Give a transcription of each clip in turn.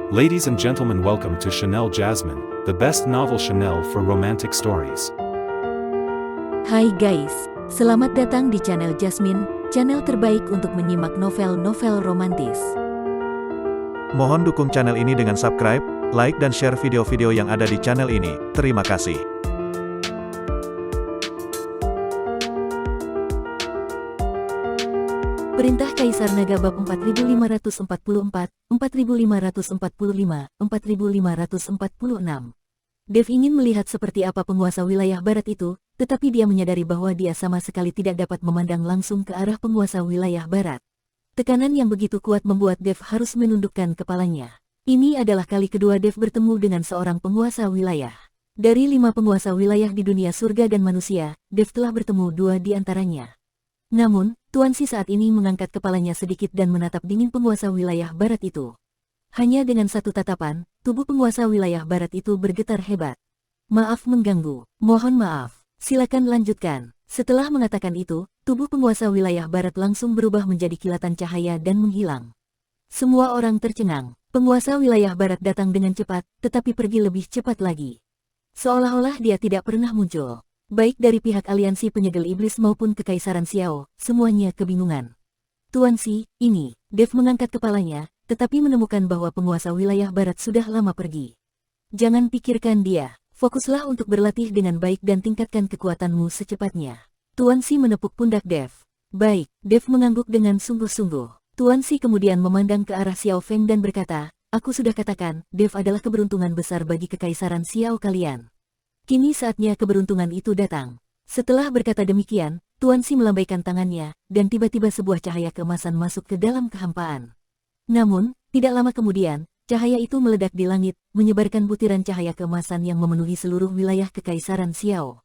Ladies and gentlemen, welcome to Chanel Jasmine, the best novel Chanel for romantic stories. Hai guys, selamat datang di channel Jasmine, channel terbaik untuk menyimak novel-novel romantis. Mohon dukung channel ini dengan subscribe, like dan share video-video yang ada di channel ini. Terima kasih. Perintah Kaisar Naga bab 4544, 4545, 4546. Dev ingin melihat seperti apa penguasa wilayah barat itu, tetapi dia menyadari bahwa dia sama sekali tidak dapat memandang langsung ke arah penguasa wilayah barat. Tekanan yang begitu kuat membuat Dev harus menundukkan kepalanya. Ini adalah kali kedua Dev bertemu dengan seorang penguasa wilayah. Dari 5 penguasa wilayah di dunia surga dan manusia, Dev telah bertemu 2 di antaranya. Namun, Tuan Si saat ini mengangkat kepalanya sedikit dan menatap dingin penguasa wilayah barat itu. Hanya dengan satu tatapan, tubuh penguasa wilayah barat itu bergetar hebat. Maaf mengganggu, mohon maaf, silakan lanjutkan. Setelah mengatakan itu, tubuh penguasa wilayah barat langsung berubah menjadi kilatan cahaya dan menghilang. Semua orang tercengang, penguasa wilayah barat datang dengan cepat, tetapi pergi lebih cepat lagi. Seolah-olah dia tidak pernah muncul. Baik dari pihak aliansi penyegel iblis maupun kekaisaran Xiao, semuanya kebingungan. Tuan Si, ini, Dev mengangkat kepalanya, tetapi menemukan bahwa penguasa wilayah barat sudah lama pergi. Jangan pikirkan dia, fokuslah untuk berlatih dengan baik dan tingkatkan kekuatanmu secepatnya. Tuan Si menepuk pundak Dev. Baik, Dev mengangguk dengan sungguh-sungguh. Tuan Si kemudian memandang ke arah Xiao Feng dan berkata, aku sudah katakan, Dev adalah keberuntungan besar bagi kekaisaran Xiao kalian. Kini saatnya keberuntungan itu datang. Setelah berkata demikian, Tuan Si melambaikan tangannya, dan tiba-tiba sebuah cahaya keemasan masuk ke dalam kehampaan. Namun, tidak lama kemudian, cahaya itu meledak di langit, menyebarkan butiran cahaya keemasan yang memenuhi seluruh wilayah kekaisaran Xiao.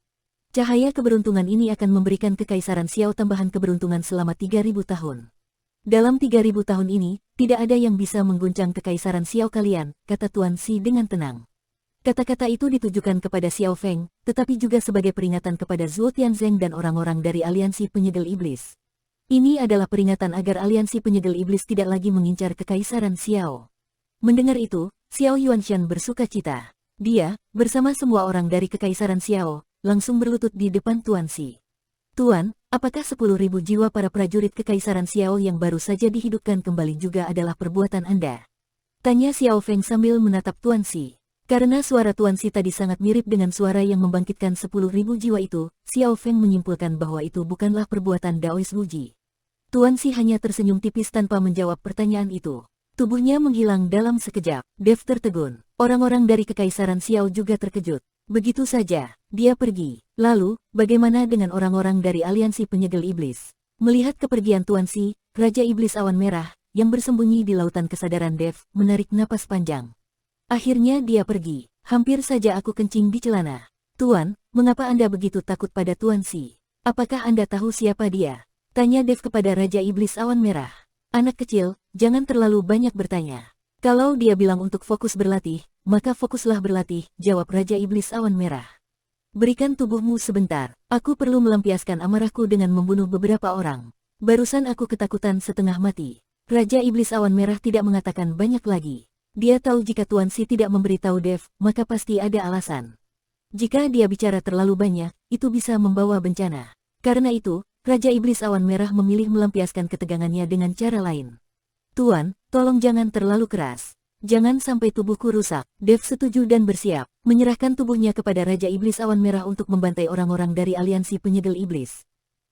Cahaya keberuntungan ini akan memberikan kekaisaran Xiao tambahan keberuntungan selama 3000 tahun. Dalam 3000 tahun ini, tidak ada yang bisa mengguncang kekaisaran Xiao kalian, kata Tuan Si dengan tenang. Kata-kata itu ditujukan kepada Xiao Feng, tetapi juga sebagai peringatan kepada Zhuo Tianzeng dan orang-orang dari aliansi penyegel iblis. Ini adalah peringatan agar aliansi penyegel iblis tidak lagi mengincar kekaisaran Xiao. Mendengar itu, Xiao Yuanshan bersuka cita. Dia, bersama semua orang dari kekaisaran Xiao, langsung berlutut di depan Tuan Si. Tuan, apakah 10.000 jiwa para prajurit kekaisaran Xiao yang baru saja dihidupkan kembali juga adalah perbuatan Anda? Tanya Xiao Feng sambil menatap Tuan Si. Karena suara Tuan Si tadi sangat mirip dengan suara yang membangkitkan 10.000 jiwa itu, Xiao Feng menyimpulkan bahwa itu bukanlah perbuatan Daois Wuji. Tuan Si hanya tersenyum tipis tanpa menjawab pertanyaan itu. Tubuhnya menghilang dalam sekejap. Dev tertegun. Orang-orang dari kekaisaran Xiao juga terkejut. Begitu saja, dia pergi. Lalu, bagaimana dengan orang-orang dari aliansi penyegel iblis? Melihat kepergian Tuan Si, Raja Iblis Awan Merah, yang bersembunyi di lautan kesadaran Dev, menarik napas panjang. Akhirnya dia pergi. Hampir saja aku kencing di celana. Tuan, mengapa Anda begitu takut pada Tuan Si? Apakah Anda tahu siapa dia? Tanya Dev kepada Raja Iblis Awan Merah. Anak kecil, jangan terlalu banyak bertanya. Kalau dia bilang untuk fokus berlatih, maka fokuslah berlatih, jawab Raja Iblis Awan Merah. Berikan tubuhmu sebentar. Aku perlu melampiaskan amarahku dengan membunuh beberapa orang. Barusan aku ketakutan setengah mati. Raja Iblis Awan Merah tidak mengatakan banyak lagi. Dia tahu jika Tuan Si tidak memberitahu Dev, maka pasti ada alasan. Jika dia bicara terlalu banyak, itu bisa membawa bencana. Karena itu, Raja Iblis Awan Merah memilih melampiaskan ketegangannya dengan cara lain. Tuan, tolong jangan terlalu keras. Jangan sampai tubuhku rusak. Dev setuju dan bersiap, menyerahkan tubuhnya kepada Raja Iblis Awan Merah untuk membantai orang-orang dari aliansi penyegel iblis.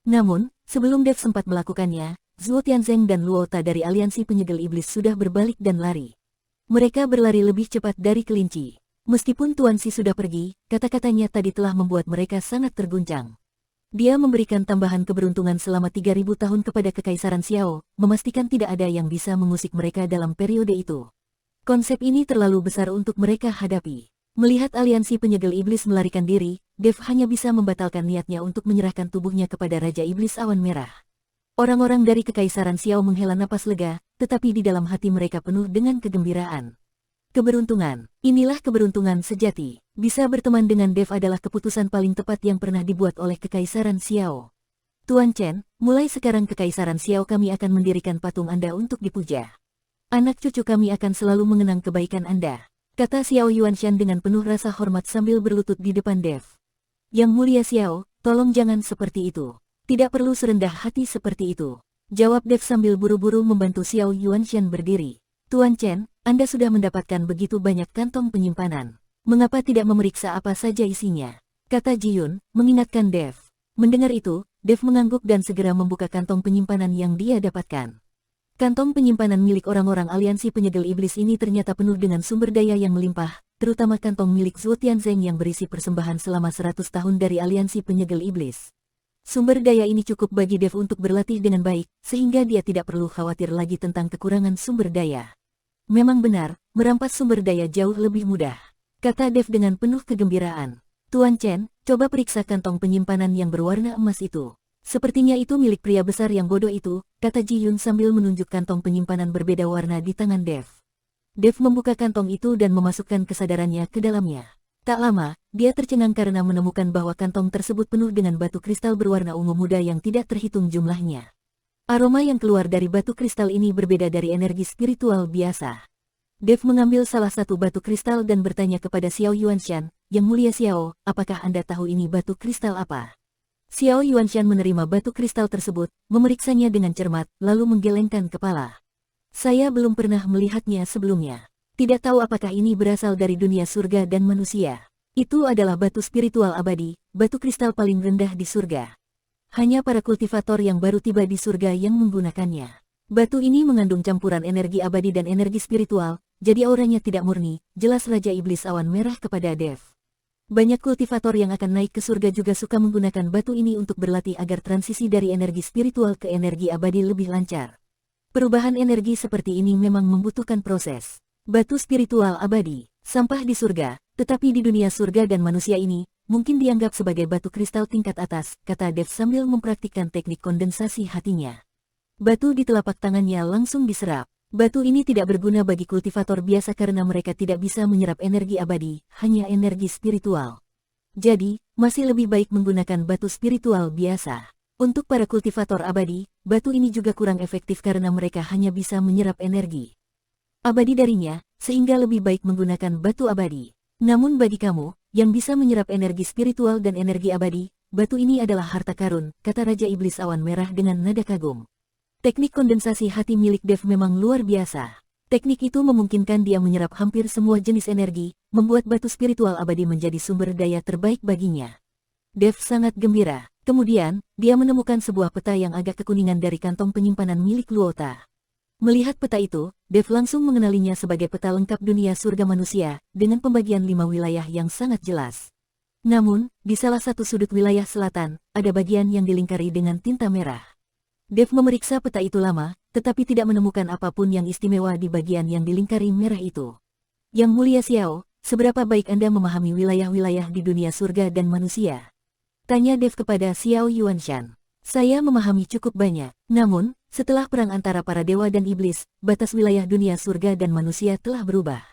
Namun, sebelum Dev sempat melakukannya, Zhuo Tianzeng dan Luo Ta dari aliansi penyegel iblis sudah berbalik dan lari. Mereka berlari lebih cepat dari kelinci. Meskipun Tuan Si sudah pergi, kata-katanya tadi telah membuat mereka sangat terguncang. Dia memberikan tambahan keberuntungan selama 3000 tahun kepada kekaisaran Xiao, memastikan tidak ada yang bisa mengusik mereka dalam periode itu. Konsep ini terlalu besar untuk mereka hadapi. Melihat aliansi penyegel iblis melarikan diri, Dev hanya bisa membatalkan niatnya untuk menyerahkan tubuhnya kepada Raja Iblis Awan Merah. Orang-orang dari kekaisaran Xiao menghela napas lega, tetapi di dalam hati mereka penuh dengan kegembiraan. Keberuntungan, inilah keberuntungan sejati. Bisa berteman dengan Dev adalah keputusan paling tepat yang pernah dibuat oleh kekaisaran Xiao. Tuan Chen, mulai sekarang kekaisaran Xiao kami akan mendirikan patung Anda untuk dipuja. Anak cucu kami akan selalu mengenang kebaikan Anda, kata Xiao Yuanshan dengan penuh rasa hormat sambil berlutut di depan Dev. Yang mulia Xiao, tolong jangan seperti itu. Tidak perlu serendah hati seperti itu, jawab Dev sambil buru-buru membantu Xiao Yuanshan berdiri. Tuan Chen, Anda sudah mendapatkan begitu banyak kantong penyimpanan. Mengapa tidak memeriksa apa saja isinya? Kata Ji-yun, mengingatkan Dev. Mendengar itu, Dev mengangguk dan segera membuka kantong penyimpanan yang dia dapatkan. Kantong penyimpanan milik orang-orang aliansi penyegel iblis ini ternyata penuh dengan sumber daya yang melimpah, terutama kantong milik Zhuo Tianzeng yang berisi persembahan selama 100 tahun dari aliansi penyegel iblis. Sumber daya ini cukup bagi Dev untuk berlatih dengan baik, sehingga dia tidak perlu khawatir lagi tentang kekurangan sumber daya. Memang benar, merampas sumber daya jauh lebih mudah, kata Dev dengan penuh kegembiraan. Tuan Chen, coba periksa kantong penyimpanan yang berwarna emas itu. Sepertinya itu milik pria besar yang bodoh itu, kata Ji-yun sambil menunjuk kantong penyimpanan berbeda warna di tangan Dev. Dev membuka kantong itu dan memasukkan kesadarannya ke dalamnya. Tak lama, dia tercengang karena menemukan bahwa kantong tersebut penuh dengan batu kristal berwarna ungu muda yang tidak terhitung jumlahnya. Aroma yang keluar dari batu kristal ini berbeda dari energi spiritual biasa. Dev mengambil salah satu batu kristal dan bertanya kepada Xiao Yuanshan, Yang mulia Xiao, apakah Anda tahu ini batu kristal apa? Xiao Yuanshan menerima batu kristal tersebut, memeriksanya dengan cermat, lalu menggelengkan kepala. Saya belum pernah melihatnya sebelumnya. Tidak tahu apakah ini berasal dari dunia surga dan manusia. Itu adalah batu spiritual abadi, batu kristal paling rendah di surga. Hanya para kultivator yang baru tiba di surga yang menggunakannya. Batu ini mengandung campuran energi abadi dan energi spiritual, jadi auranya tidak murni, jelas Raja Iblis Awan Merah kepada Dev. Banyak kultivator yang akan naik ke surga juga suka menggunakan batu ini untuk berlatih agar transisi dari energi spiritual ke energi abadi lebih lancar. Perubahan energi seperti ini memang membutuhkan proses. Batu spiritual abadi, sampah di surga, tetapi di dunia surga dan manusia ini, mungkin dianggap sebagai batu kristal tingkat atas, kata Dev sambil mempraktikkan teknik kondensasi hatinya. Batu di telapak tangannya langsung diserap. Batu ini tidak berguna bagi kultivator biasa karena mereka tidak bisa menyerap energi abadi, hanya energi spiritual. Jadi, masih lebih baik menggunakan batu spiritual biasa. Untuk para kultivator abadi, batu ini juga kurang efektif karena mereka hanya bisa menyerap energi abadi darinya, sehingga lebih baik menggunakan batu abadi. Namun bagi kamu, yang bisa menyerap energi spiritual dan energi abadi, batu ini adalah harta karun, kata Raja Iblis Awan Merah dengan nada kagum. Teknik kondensasi hati milik Dev memang luar biasa. Teknik itu memungkinkan dia menyerap hampir semua jenis energi, membuat batu spiritual abadi menjadi sumber daya terbaik baginya. Dev sangat gembira. Kemudian, dia menemukan sebuah peta yang agak kekuningan dari kantong penyimpanan milik Luota. Melihat peta itu, Dev langsung mengenalinya sebagai peta lengkap dunia surga manusia, dengan pembagian 5 wilayah yang sangat jelas. Namun, di salah satu sudut wilayah selatan, ada bagian yang dilingkari dengan tinta merah. Dev memeriksa peta itu lama, tetapi tidak menemukan apapun yang istimewa di bagian yang dilingkari merah itu. Yang mulia Xiao, seberapa baik Anda memahami wilayah-wilayah di dunia surga dan manusia? Tanya Dev kepada Xiao Yuanshan. Saya memahami cukup banyak, namun, setelah perang antara para dewa dan iblis, batas wilayah dunia surga dan manusia telah berubah.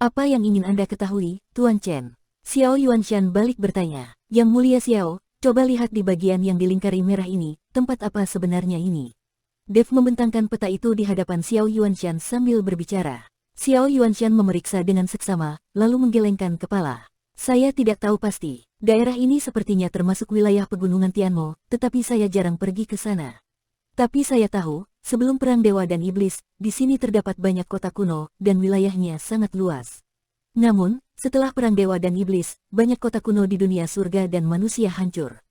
Apa yang ingin Anda ketahui, Tuan Chen? Xiao Yuanshan balik bertanya. Yang mulia Xiao, coba lihat di bagian yang dilingkari merah ini, tempat apa sebenarnya ini? Dev membentangkan peta itu di hadapan Xiao Yuanshan sambil berbicara. Xiao Yuanshan memeriksa dengan seksama, lalu menggelengkan kepala. Saya tidak tahu pasti. Daerah ini sepertinya termasuk wilayah pegunungan Tianmo, tetapi saya jarang pergi ke sana. Tapi saya tahu, sebelum perang dewa dan iblis, di sini terdapat banyak kota kuno, dan wilayahnya sangat luas. Namun, setelah perang dewa dan iblis, banyak kota kuno di dunia surga dan manusia hancur.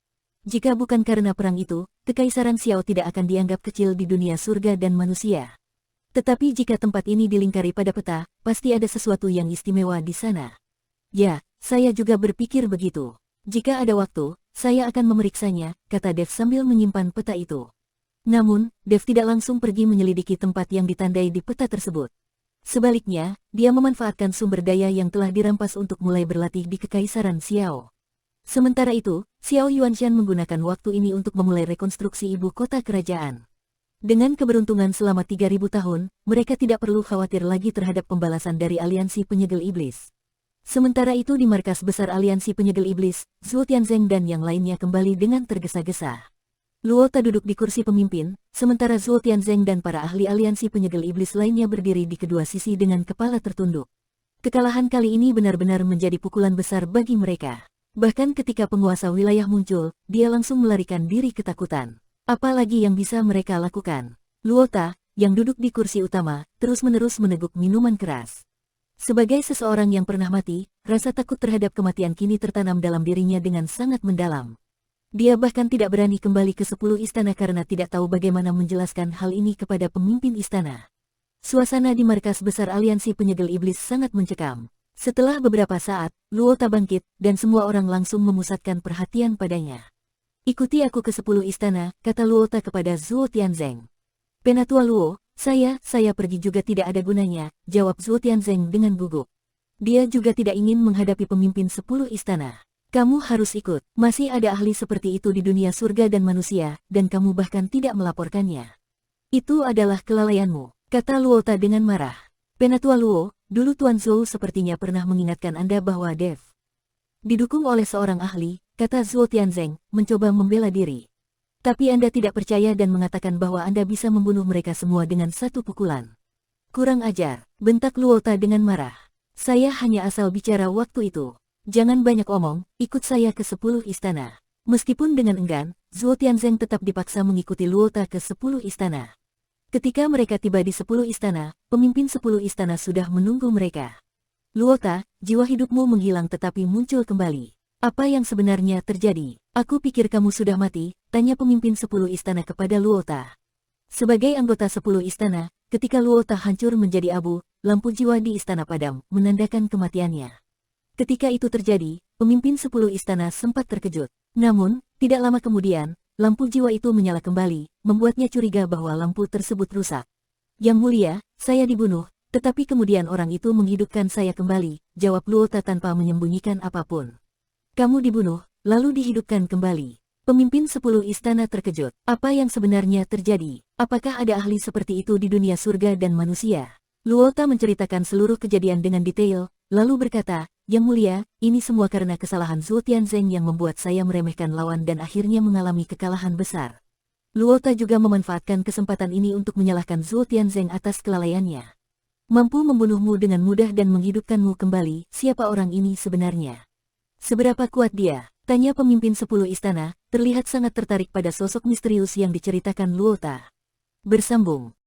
Jika bukan karena perang itu, Kekaisaran Xiao tidak akan dianggap kecil di dunia surga dan manusia. Tetapi jika tempat ini dilingkari pada peta, pasti ada sesuatu yang istimewa di sana. Ya, saya juga berpikir begitu. Jika ada waktu, saya akan memeriksanya, kata Dev sambil menyimpan peta itu. Namun, Dev tidak langsung pergi menyelidiki tempat yang ditandai di peta tersebut. Sebaliknya, dia memanfaatkan sumber daya yang telah dirampas untuk mulai berlatih di Kekaisaran Xiao. Sementara itu, Xiao Yuanshan menggunakan waktu ini untuk memulai rekonstruksi ibu kota kerajaan. Dengan keberuntungan selama 3000 tahun, mereka tidak perlu khawatir lagi terhadap pembalasan dari aliansi penyegel iblis. Sementara itu di markas besar aliansi penyegel iblis, Zhuo Tianzeng dan yang lainnya kembali dengan tergesa-gesa. Luota duduk di kursi pemimpin, sementara Zhuo Tianzeng dan para ahli aliansi penyegel iblis lainnya berdiri di kedua sisi dengan kepala tertunduk. Kekalahan kali ini benar-benar menjadi pukulan besar bagi mereka. Bahkan ketika penguasa wilayah muncul, dia langsung melarikan diri ketakutan. Apalagi yang bisa mereka lakukan? Luota, yang duduk di kursi utama, terus-menerus meneguk minuman keras. Sebagai seseorang yang pernah mati, rasa takut terhadap kematian kini tertanam dalam dirinya dengan sangat mendalam. Dia bahkan tidak berani kembali ke 10 istana karena tidak tahu bagaimana menjelaskan hal ini kepada pemimpin istana. Suasana di markas besar aliansi penyegel iblis sangat mencekam. Setelah beberapa saat, Luota bangkit, dan semua orang langsung memusatkan perhatian padanya. Ikuti aku ke 10 istana, kata Luota kepada Zhuo Tianzeng. Penatua Luo, saya pergi juga tidak ada gunanya, jawab Zhuo Tianzeng dengan gugup. Dia juga tidak ingin menghadapi pemimpin 10 istana. Kamu harus ikut, masih ada ahli seperti itu di dunia surga dan manusia, dan kamu bahkan tidak melaporkannya. Itu adalah kelalaianmu, kata Luota dengan marah. Penatua Luo, dulu Tuan Zhou sepertinya pernah mengingatkan Anda bahwa Dev didukung oleh seorang ahli, kata Zhuo Tianzeng, mencoba membela diri. Tapi Anda tidak percaya dan mengatakan bahwa Anda bisa membunuh mereka semua dengan satu pukulan. Kurang ajar, bentak Luota dengan marah. Saya hanya asal bicara waktu itu. Jangan banyak omong, ikut saya ke 10 istana. Meskipun dengan enggan, Zhuo Tianzeng tetap dipaksa mengikuti Luota ke 10 istana. Ketika mereka tiba di 10 istana, pemimpin 10 istana sudah menunggu mereka. Luota, jiwa hidupmu menghilang tetapi muncul kembali. Apa yang sebenarnya terjadi? Aku pikir kamu sudah mati, tanya pemimpin 10 istana kepada Luota. Sebagai anggota 10 istana, ketika Luota hancur menjadi abu, lampu jiwa di istana padam, menandakan kematiannya. Ketika itu terjadi, pemimpin 10 istana sempat terkejut. Namun, tidak lama kemudian, lampu jiwa itu menyala kembali, membuatnya curiga bahwa lampu tersebut rusak. Yang mulia, saya dibunuh, tetapi kemudian orang itu menghidupkan saya kembali, jawab Luota tanpa menyembunyikan apapun. Kamu dibunuh, lalu dihidupkan kembali. Pemimpin 10 istana terkejut. Apa yang sebenarnya terjadi? Apakah ada ahli seperti itu di dunia surga dan manusia? Luota menceritakan seluruh kejadian dengan detail, lalu berkata, Yang mulia, ini semua karena kesalahan Zhuo Tianzeng yang membuat saya meremehkan lawan dan akhirnya mengalami kekalahan besar. Luota juga memanfaatkan kesempatan ini untuk menyalahkan Zhuo Tianzeng atas kelalaiannya. Mampu membunuhmu dengan mudah dan menghidupkanmu kembali, siapa orang ini sebenarnya? Seberapa kuat dia? Tanya pemimpin 10 istana, terlihat sangat tertarik pada sosok misterius yang diceritakan Luota. Bersambung.